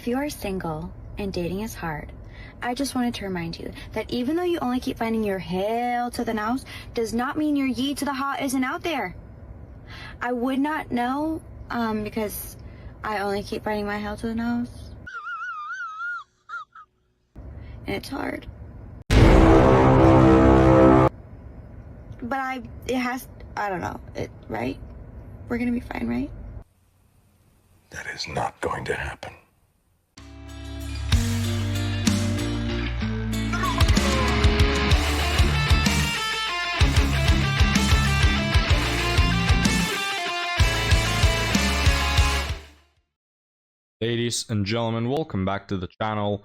If you are single and dating is hard, I just wanted to remind you that even though you only keep finding your hell to the nose, does not mean your yee to the haw isn't out there. I would not know, because I only keep finding my hell to the nose. And it's hard. But I don't know, right? We're gonna be fine, right? That is not going to happen. Ladies and gentlemen, welcome back to the channel.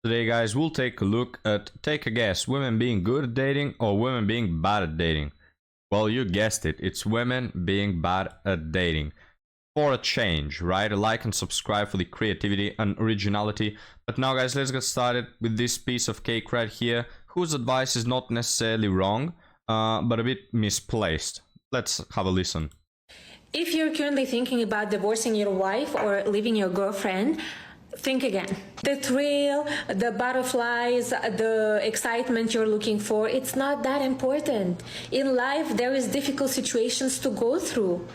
Today, guys, we'll take a look at, take a guess, women being good at dating or women being bad at dating. Well, you guessed it, it's women being bad at dating. For a change, right? A like and subscribe for the creativity and originality. But now, guys, let's get started with this piece of cake right here, whose advice is not necessarily wrong, but a bit misplaced. Let's have a listen. If you're currently thinking about divorcing your wife or leaving your girlfriend, think again. The thrill, the butterflies, the excitement you're looking for, it's not that important. In life, there is difficult situations to go through.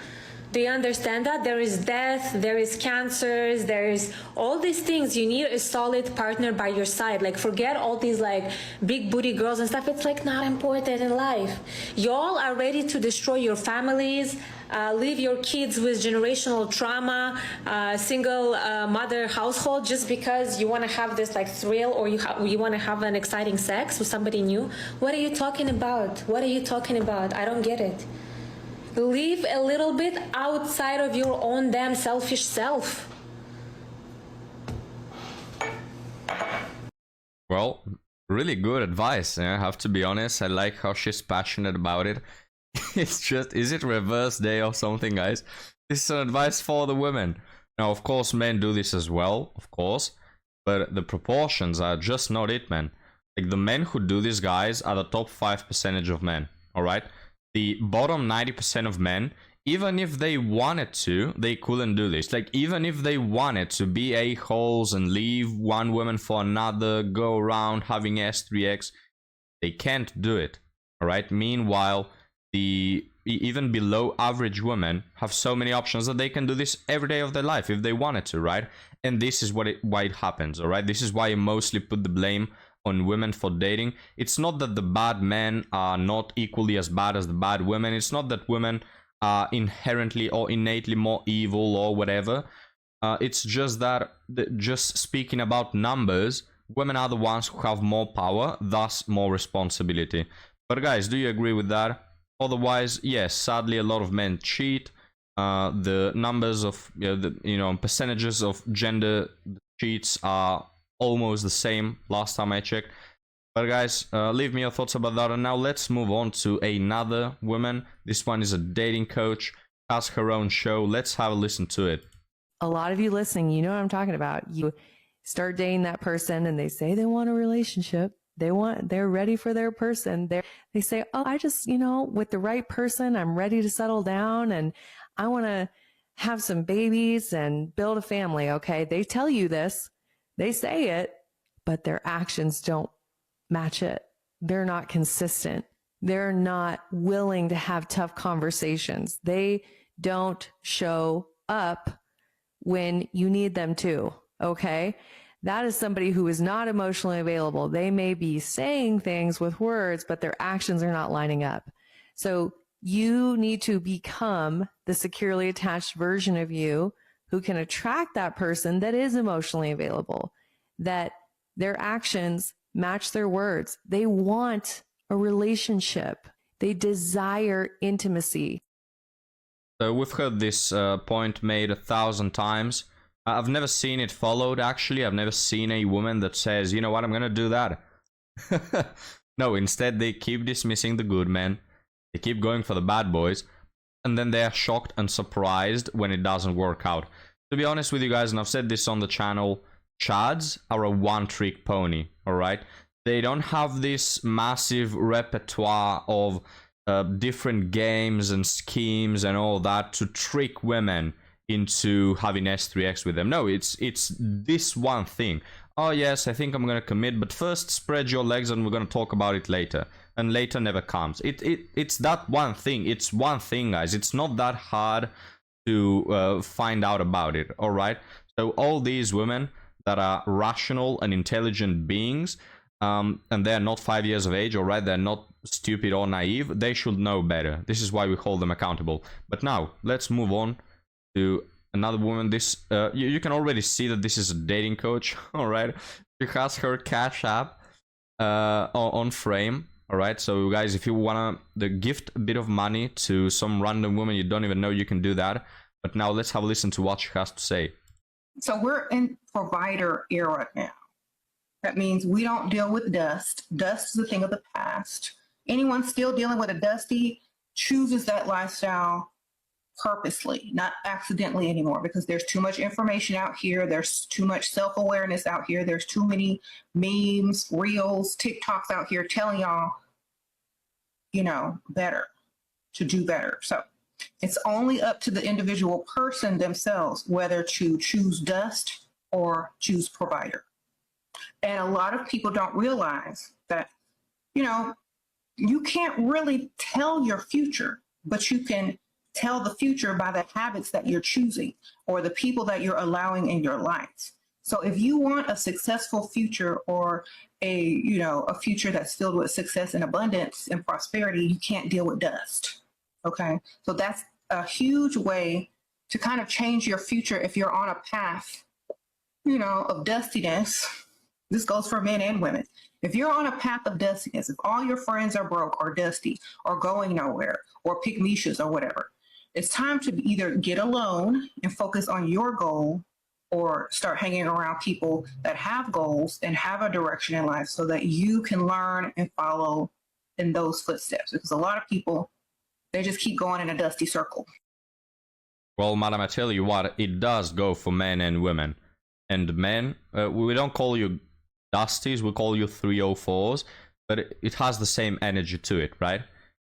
Do you understand that? There is death, there is cancers, there is all these things. You need a solid partner by your side. Like, forget all these like big booty girls and stuff. It's like not important in life. Y'all are ready to destroy your families, leave your kids with generational trauma, single mother household, just because you want to have this like thrill, or you want to have an exciting sex with somebody new. What are you talking about? What are you talking about? I don't get it. Live a little bit outside of your own damn selfish self. Well, really good advice, I have to be honest. I like how she's passionate about it. It's just, is it reverse day or something, guys? This is an advice for the women. Now, of course, men do this as well, of course, but the proportions are just not it, man. Like, the men who do this, guys, are the top 5% of men, alright? The bottom 90% of men, even if they wanted to, they couldn't do this. Like, even if they wanted to be a-holes and leave one woman for another, go around having S3X, they can't do it, alright? Meanwhile, the even below average women have so many options that they can do this every day of their life if they wanted to, right? And this is why it happens, alright? This is why I mostly put the blame on women for dating. It's not that the bad men are not equally as bad as the bad women. It's not that women are inherently or innately more evil or whatever. It's just that, just speaking about numbers, women are the ones who have more power, thus more responsibility. But guys, do you agree with that? Otherwise, yes, sadly, a lot of men cheat. The numbers of, percentages of gender cheats are almost the same last time I checked. But guys, leave me your thoughts about that. And now let's move on to another woman. This one is a dating coach, has her own show. Let's have a listen to it. A lot of you listening, you know what I'm talking about. You start dating that person and they say they want a relationship. They're ready for their person. They say, oh, I just, with the right person, I'm ready to settle down and I want to have some babies and build a family. Okay. They tell you this. They say it, but their actions don't match it. They're not consistent. They're not willing to have tough conversations. They don't show up when you need them to. Okay. That is somebody who is not emotionally available. They may be saying things with words, but their actions are not lining up. So you need to become the securely attached version of you who can attract that person that is emotionally available, that their actions match their words. They want a relationship. They desire intimacy. So we've heard this point made 1,000 times. I've never seen it followed, actually. I've never seen a woman that says, you know what, I'm going to do that. No, instead they keep dismissing the good men. They keep going for the bad boys. And then they are shocked and surprised when it doesn't work out. To be honest with you guys, and I've said this on the channel, Chads are a one-trick pony, alright? They don't have this massive repertoire of different games and schemes and all that to trick women into having S3X with them. No, it's this one thing. Oh yes, I think I'm gonna commit, but first spread your legs and we're gonna talk about it later. And later never comes. It's that one thing. It's one thing, guys. It's not that hard to find out about it. All right. So all these women that are rational and intelligent beings, and they're not 5 years of age, all right, they're not stupid or naive, they should know better. This is why we hold them accountable. But now let's move on to another woman. This you can already see that this is a dating coach. All right, she has her Cash App on frame. All right, so guys, if you wanna gift a bit of money to some random woman you don't even know, you can do that. But now let's have a listen to what she has to say. So we're in provider era now. That means we don't deal with dust. Dust is a thing of the past. Anyone still dealing with a dusty chooses that lifestyle purposely, not accidentally anymore, because there's too much information out here. There's too much self-awareness out here. There's too many memes, reels, TikToks out here telling y'all, better, to do better. So it's only up to the individual person themselves whether to choose dust or choose provider. And a lot of people don't realize that, you can't really tell your future, but you can tell the future by the habits that you're choosing or the people that you're allowing in your life. So if you want a successful future or a future that's filled with success and abundance and prosperity, you can't deal with dust. Okay. So that's a huge way to kind of change your future if you're on a path, of dustiness. This goes for men and women. If you're on a path of dustiness, if all your friends are broke or dusty or going nowhere or pick niches or whatever, it's time to either get alone and focus on your goal or start hanging around people that have goals and have a direction in life so that you can learn and follow in those footsteps. Because a lot of people, they just keep going in a dusty circle. Well, madam, I tell you what, it does go for men and women. And men, we don't call you dusties, we call you 304s, but it has the same energy to it, right?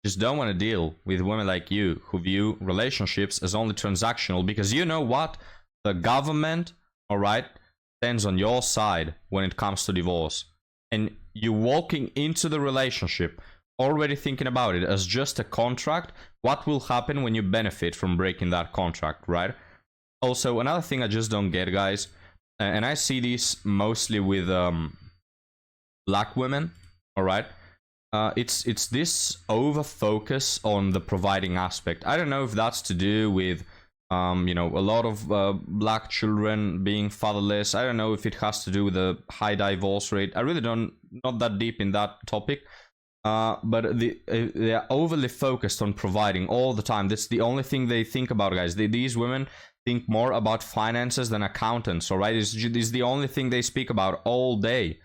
Just don't want to deal with women like you who view relationships as only transactional, because you know what? The government, all right, stands on your side when it comes to divorce. And you walking into the relationship already thinking about it as just a contract. What will happen when you benefit from breaking that contract, right? Also, another thing I just don't get, guys, and I see this mostly with black women, all right? It's this over focus on the providing aspect. I don't know if that's to do with a lot of black children being fatherless. I don't know if it has to do with the high divorce rate. I really not that deep in that topic. But they are overly focused on providing all the time. That's the only thing they think about, guys. These women think more about finances than accountants, all right? It's the only thing they speak about all day.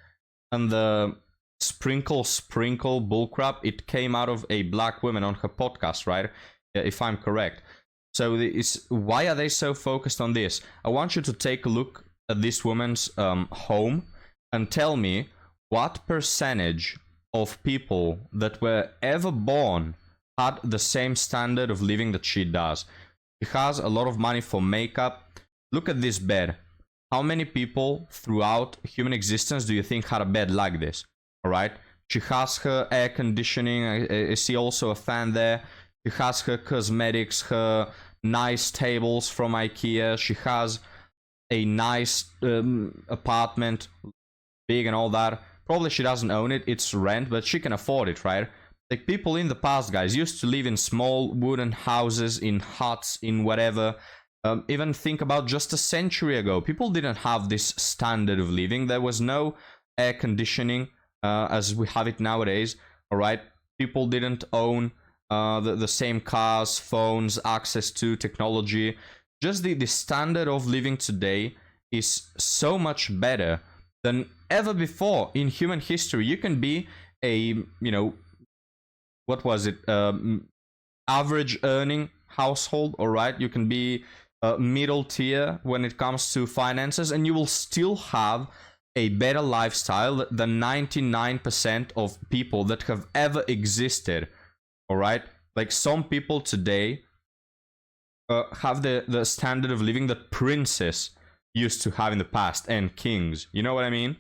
And the sprinkle bullcrap, it came out of a black woman on her podcast, right? If I'm correct. So why are they so focused on this? I want you to take a look at this woman's home and tell me what percentage of people that were ever born had the same standard of living that she does. She has a lot of money for makeup. Look at this bed. How many people throughout human existence do you think had a bed like this? All right. She has her air conditioning. I see also a fan there. She has her cosmetics, her nice tables from IKEA. She has a nice apartment, big and all that. Probably she doesn't own it, it's rent, but she can afford it, right? Like people in the past, guys, used to live in small wooden houses, in huts, in whatever. Even think about just a century ago. People didn't have this standard of living. There was no air conditioning as we have it nowadays, all right? People didn't own the same cars, phones, access to technology. Just the standard of living today is so much better than ever before in human history. You can be a, what was it? Average earning household, all right? You can be middle tier when it comes to finances, and you will still have a better lifestyle than 99% of people that have ever existed, all right? Like some people today have the standard of living that princes used to have in the past, and kings. You know what I mean?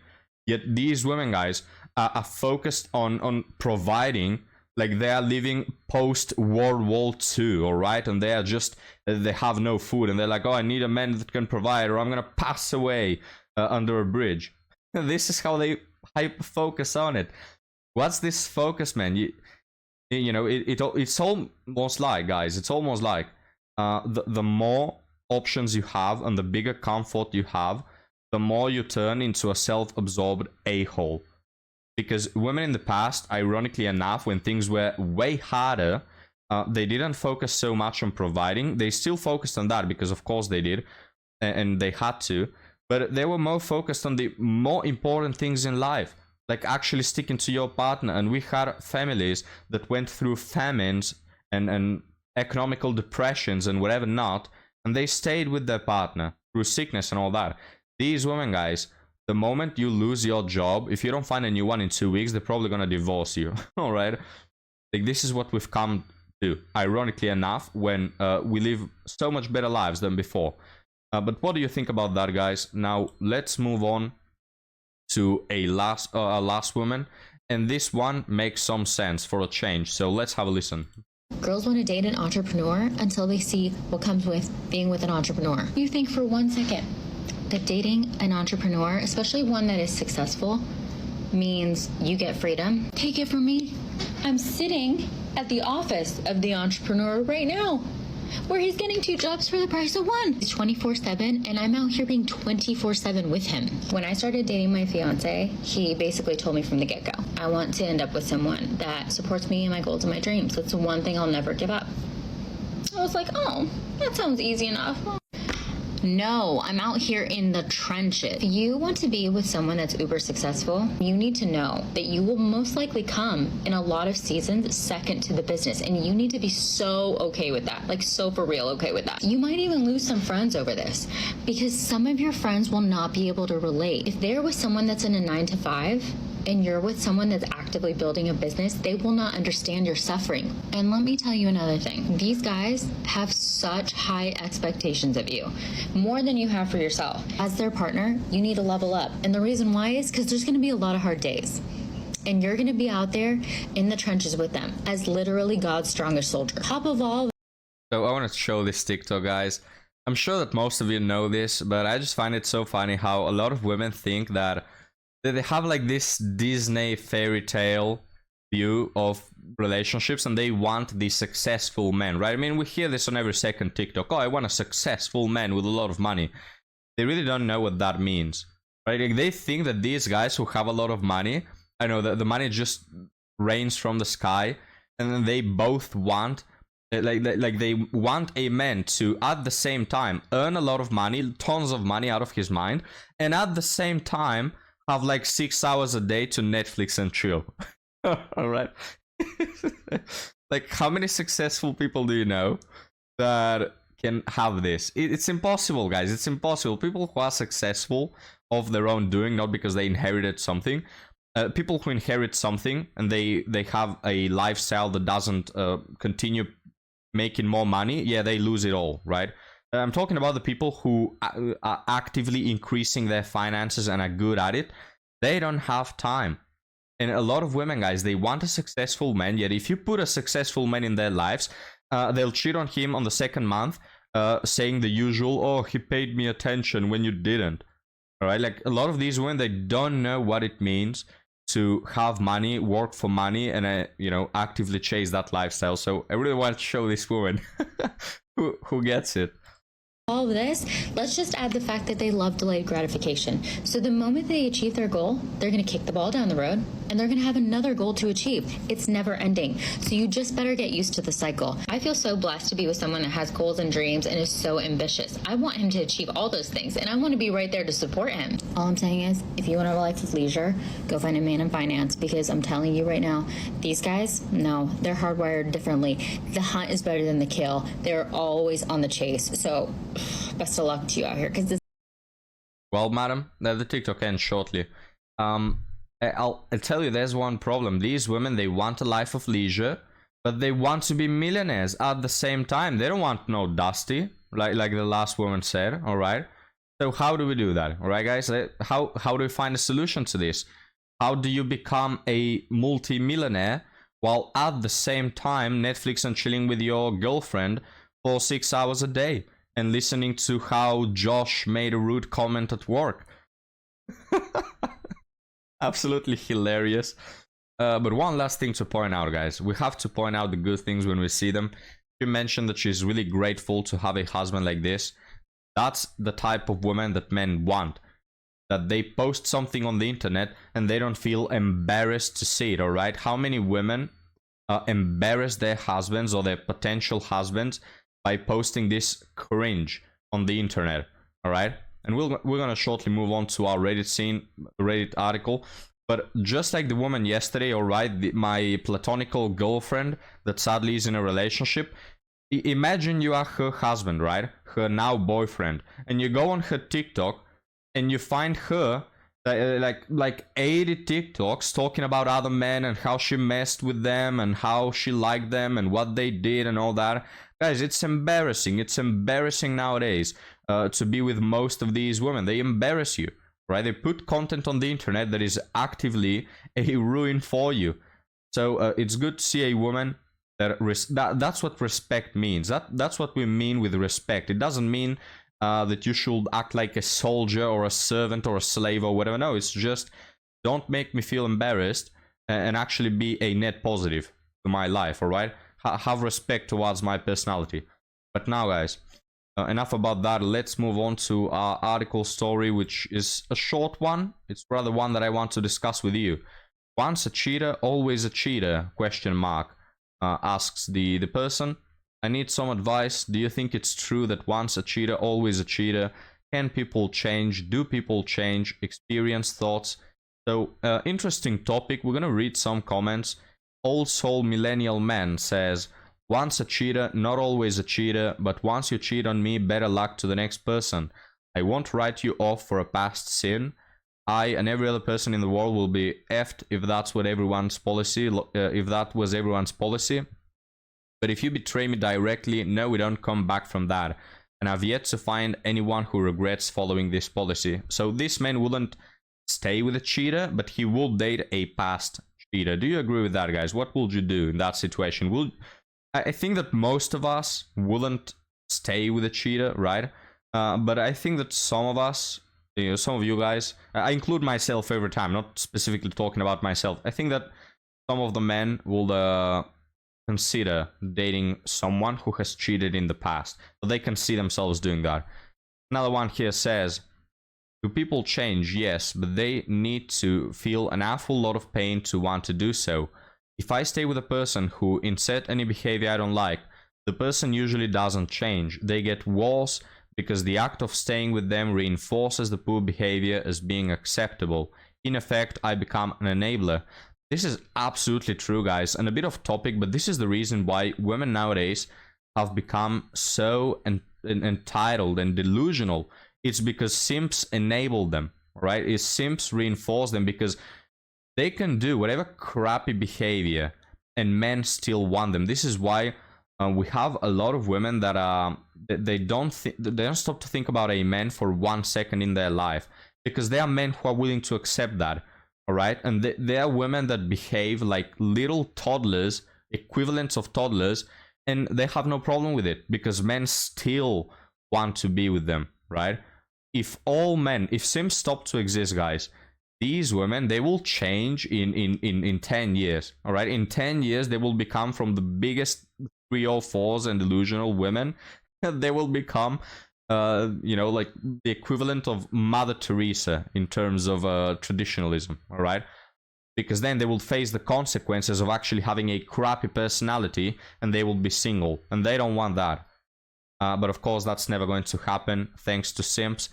Yet these women, guys, are focused on providing, like they are living post World War II, all right? And they are just, they have no food, and they're like, oh, I need a man that can provide, or I'm gonna pass away under a bridge. This is how they hyper focus on it. What's this focus, man? You know, it's almost like, guys, it's almost like the more options you have and the bigger comfort you have, the more you turn into a self-absorbed a-hole. Because women in the past, ironically enough, when things were way harder, they didn't focus so much on providing. They still focused on that because of course they did, and they had to, but they were more focused on the more important things in life, like actually sticking to your partner. And we had families that went through famines and economical depressions and whatever not, and they stayed with their partner through sickness and all that. These women, guys, the moment you lose your job, if you don't find a new one in 2 weeks, they're probably gonna divorce you. All right, like this is what we've come to, ironically enough, when we live so much better lives than before. But what do you think about that, guys? Now let's move on to a last woman, and this one makes some sense for a change. So let's have a listen. Girls want to date an entrepreneur until they see what comes with being with an entrepreneur. You think for 1 second that dating an entrepreneur, especially one that is successful, means you get freedom? Take it from me. I'm sitting at the office of the entrepreneur right now, where he's getting 2 jobs for the price of 1. He's 24/7, and I'm out here being 24/7 with him. When I started dating my fiance, he basically told me from the get-go, I want to end up with someone that supports me and my goals and my dreams. That's the one thing I'll never give up. I was like, oh, that sounds easy enough. No, I'm out here in the trenches. If you want to be with someone that's uber successful, you need to know that you will most likely come in a lot of seasons second to the business, and you need to be so okay with that, like so for real okay with that. You might even lose some friends over this because some of your friends will not be able to relate. If they're with someone that's in a 9-to-5 and you're with someone that's actively building a business, they will not understand your suffering. And let me tell you another thing. These guys have such high expectations of you, more than you have for yourself. As their partner, you need to level up. And the reason why is because there's going to be a lot of hard days. And you're going to be out there in the trenches with them as literally God's strongest soldier. Top of all... So I want to show this TikTok, guys. I'm sure that most of you know this, but I just find it so funny how a lot of women think that they have like this Disney fairy tale view of relationships, and they want the successful man, right? I mean, we hear this on every second TikTok. Oh, I want a successful man with a lot of money. They really don't know what that means, right? Like, they think that these guys who have a lot of money, I know that the money just rains from the sky, and then they both want, like they want a man to, at the same time, earn a lot of money, tons of money out of his mind, and at the same time have like 6 hours a day to Netflix and chill. All right. Like, how many successful people do you know that can have this? It's impossible, guys. It's impossible. People who are successful of their own doing, not because they inherited something. People who inherit something and they have a lifestyle that doesn't continue making more money, yeah, they lose it all, right? I'm talking about the people who are actively increasing their finances and are good at it. They don't have time. And a lot of women, guys, they want a successful man, yet if you put a successful man in their lives, they'll cheat on him on the second month, saying the usual, oh, he paid me attention when you didn't. All right, like a lot of these women, they don't know what it means to have money, work for money, and you know, actively chase that lifestyle. So I really want to show this woman who gets it. All of this, let's just add the fact that they love delayed gratification. So the moment they achieve their goal, they're going to kick the ball down the road and they're going to have another goal to achieve. It's never ending. So you just better get used to the cycle. I feel so blessed to be with someone that has goals and dreams and is so ambitious. I want him to achieve all those things, and I want to be right there to support him. All I'm saying is, if you want a life of leisure, go find a man in finance, because I'm telling you right now, these guys, no, they're hardwired differently. The hunt is better than the kill. They're always on the chase. So best of luck to you out here, because this... Well, madam, the TikTok ends shortly. I'll tell you, there's one problem. These women, they want a life of leisure, but they want to be millionaires at the same time. They don't want no Dusty, like the last woman said, all right? So how do we do that, all right, guys? How do we find a solution to this? How do you become a multi-millionaire while at the same time Netflix and chilling with your girlfriend for 6 hours a day and listening to how Josh made a rude comment at work? Absolutely hilarious. But one last thing to point out, guys. We have to point out the good things when we see them. She mentioned that she's really grateful to have a husband like this. That's the type of woman that men want. That they post something on the internet and they don't feel embarrassed to see it, alright? How many women embarrass their husbands or their potential husbands by posting this cringe on the internet, alright? And we're gonna shortly move on to our Reddit article. But just like the woman yesterday, alright, my platonical girlfriend that sadly is in a relationship, imagine you are her husband, right? Her now boyfriend. And you go on her TikTok and you find her like 80 TikToks talking about other men and how she messed with them and how she liked them and what they did and all that. Guys, it's embarrassing. It's embarrassing nowadays to be with most of these women. They embarrass you. Right, they put content on the internet that is actively a ruin for you. So it's good to see a woman that's what respect means. That's what we mean with respect. It doesn't mean that you should act like a soldier or a servant or a slave or whatever. No, it's just don't make me feel embarrassed and actually be a net positive to my life. All right, have respect towards my personality. But now, guys. Enough about that. Let's move on to our article story, which is a short one. It's rather one that I want to discuss with you. Once a cheater, always a cheater, question mark, asks the person. I need some advice. Do you think it's true that once a cheater, always a cheater? Can people change? Do people change? Experience, thoughts? So, interesting topic. We're going to read some comments. Old Soul Millennial Man says, once a cheater, not always a cheater, but once you cheat on me, better luck to the next person. I won't write you off for a past sin. I and every other person in the world will be effed if that's what everyone's policy, if that was everyone's policy. But if you betray me directly, no, we don't come back from that. And I've yet to find anyone who regrets following this policy. So this man wouldn't stay with a cheater, but he will date a past cheater. Do you agree with that, guys? What would you do in that situation? I think that most of us wouldn't stay with a cheater, right? But I think that some of us, some of you guys, I include myself every time, not specifically talking about myself. I think that some of the men will consider dating someone who has cheated in the past. So they can see themselves doing that. Another one here says, do people change? Yes, but they need to feel an awful lot of pain to want to do so. If I stay with a person who insert any behavior I don't like, the person usually doesn't change. They get worse because the act of staying with them reinforces the poor behavior as being acceptable. In effect, I become an enabler. This is absolutely true, guys, and a bit off topic, but this is the reason why women nowadays have become so entitled and delusional. It's because simps enable them, right? It's simps reinforce them because they can do whatever crappy behavior and men still want them. This is why we have a lot of women that they don't stop to think about a man for 1 second in their life, because there are men who are willing to accept that, all right? And there are women that behave like little toddlers, equivalents of toddlers, and they have no problem with it because men still want to be with them, right? If simps stop to exist, guys, these women, they will change in 10 years, all right? In 10 years, they will become from the biggest 304s and delusional women, they will become, like the equivalent of Mother Teresa in terms of traditionalism, all right? Because then they will face the consequences of actually having a crappy personality and they will be single, and they don't want that. But of course, that's never going to happen thanks to simps.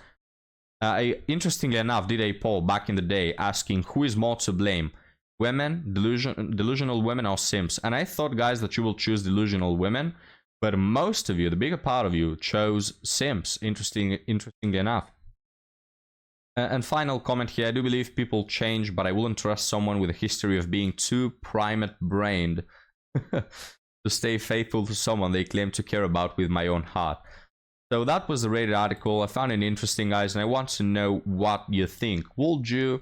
I, interestingly enough, did a poll back in the day asking who is more to blame, women, delusional women, or simps. And I thought, guys, that you will choose delusional women, but most of you, the bigger part of you, chose simps, interestingly enough. And final comment here, I do believe people change, but I wouldn't trust someone with a history of being too primate-brained. to stay faithful to someone they claim to care about with my own heart. So that was the Reddit article. I found it interesting, guys, and I want to know what you think. Would you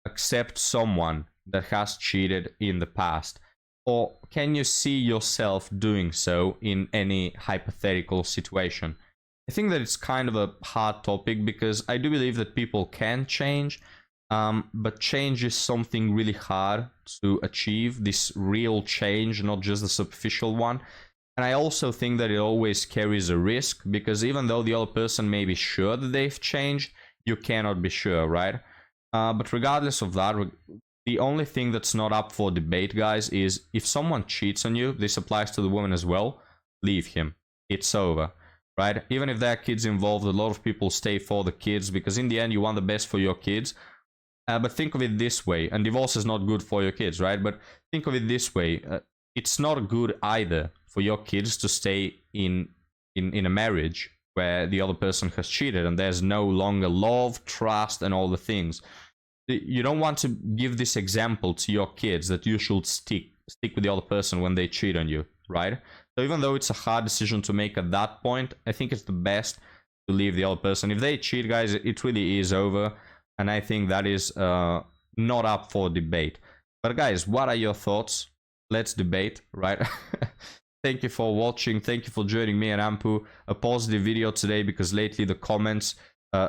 accept someone that has cheated in the past? Or can you see yourself doing so in any hypothetical situation? I think that it's kind of a hard topic because I do believe that people can change, but change is something really hard to achieve, this real change, not just the superficial one. And I also think that it always carries a risk because even though the other person may be sure that they've changed, you cannot be sure, right? But regardless of that, the only thing that's not up for debate, guys, is if someone cheats on you, this applies to the woman as well, leave him. It's over, right? Even if there are kids involved, a lot of people stay for the kids because in the end, you want the best for your kids. But think of it this way, and divorce is not good for your kids, right? But think of it this way, it's not good either for your kids to stay in a marriage where the other person has cheated and there's no longer love, trust, and all the things. You don't want to give this example to your kids that you should stick with the other person when they cheat on you, right? So even though it's a hard decision to make at that point, I think it's the best to leave the other person. If they cheat, guys, it really is over. And I think that is not up for debate. But guys, what are your thoughts? Let's debate, right? Thank you for watching. Thank you for joining me and Ampu. A positive video today because lately the comments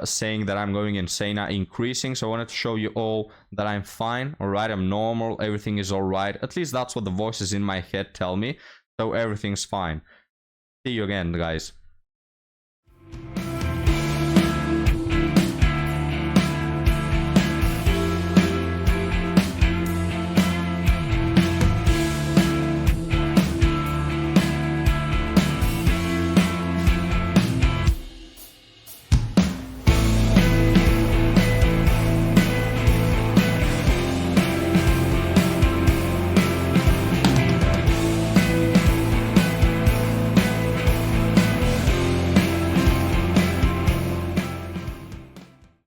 saying that I'm going insane are increasing. So I wanted to show you all that I'm fine, all right? I'm normal. Everything is all right. At least that's what the voices in my head tell me. So everything's fine. See you again, guys.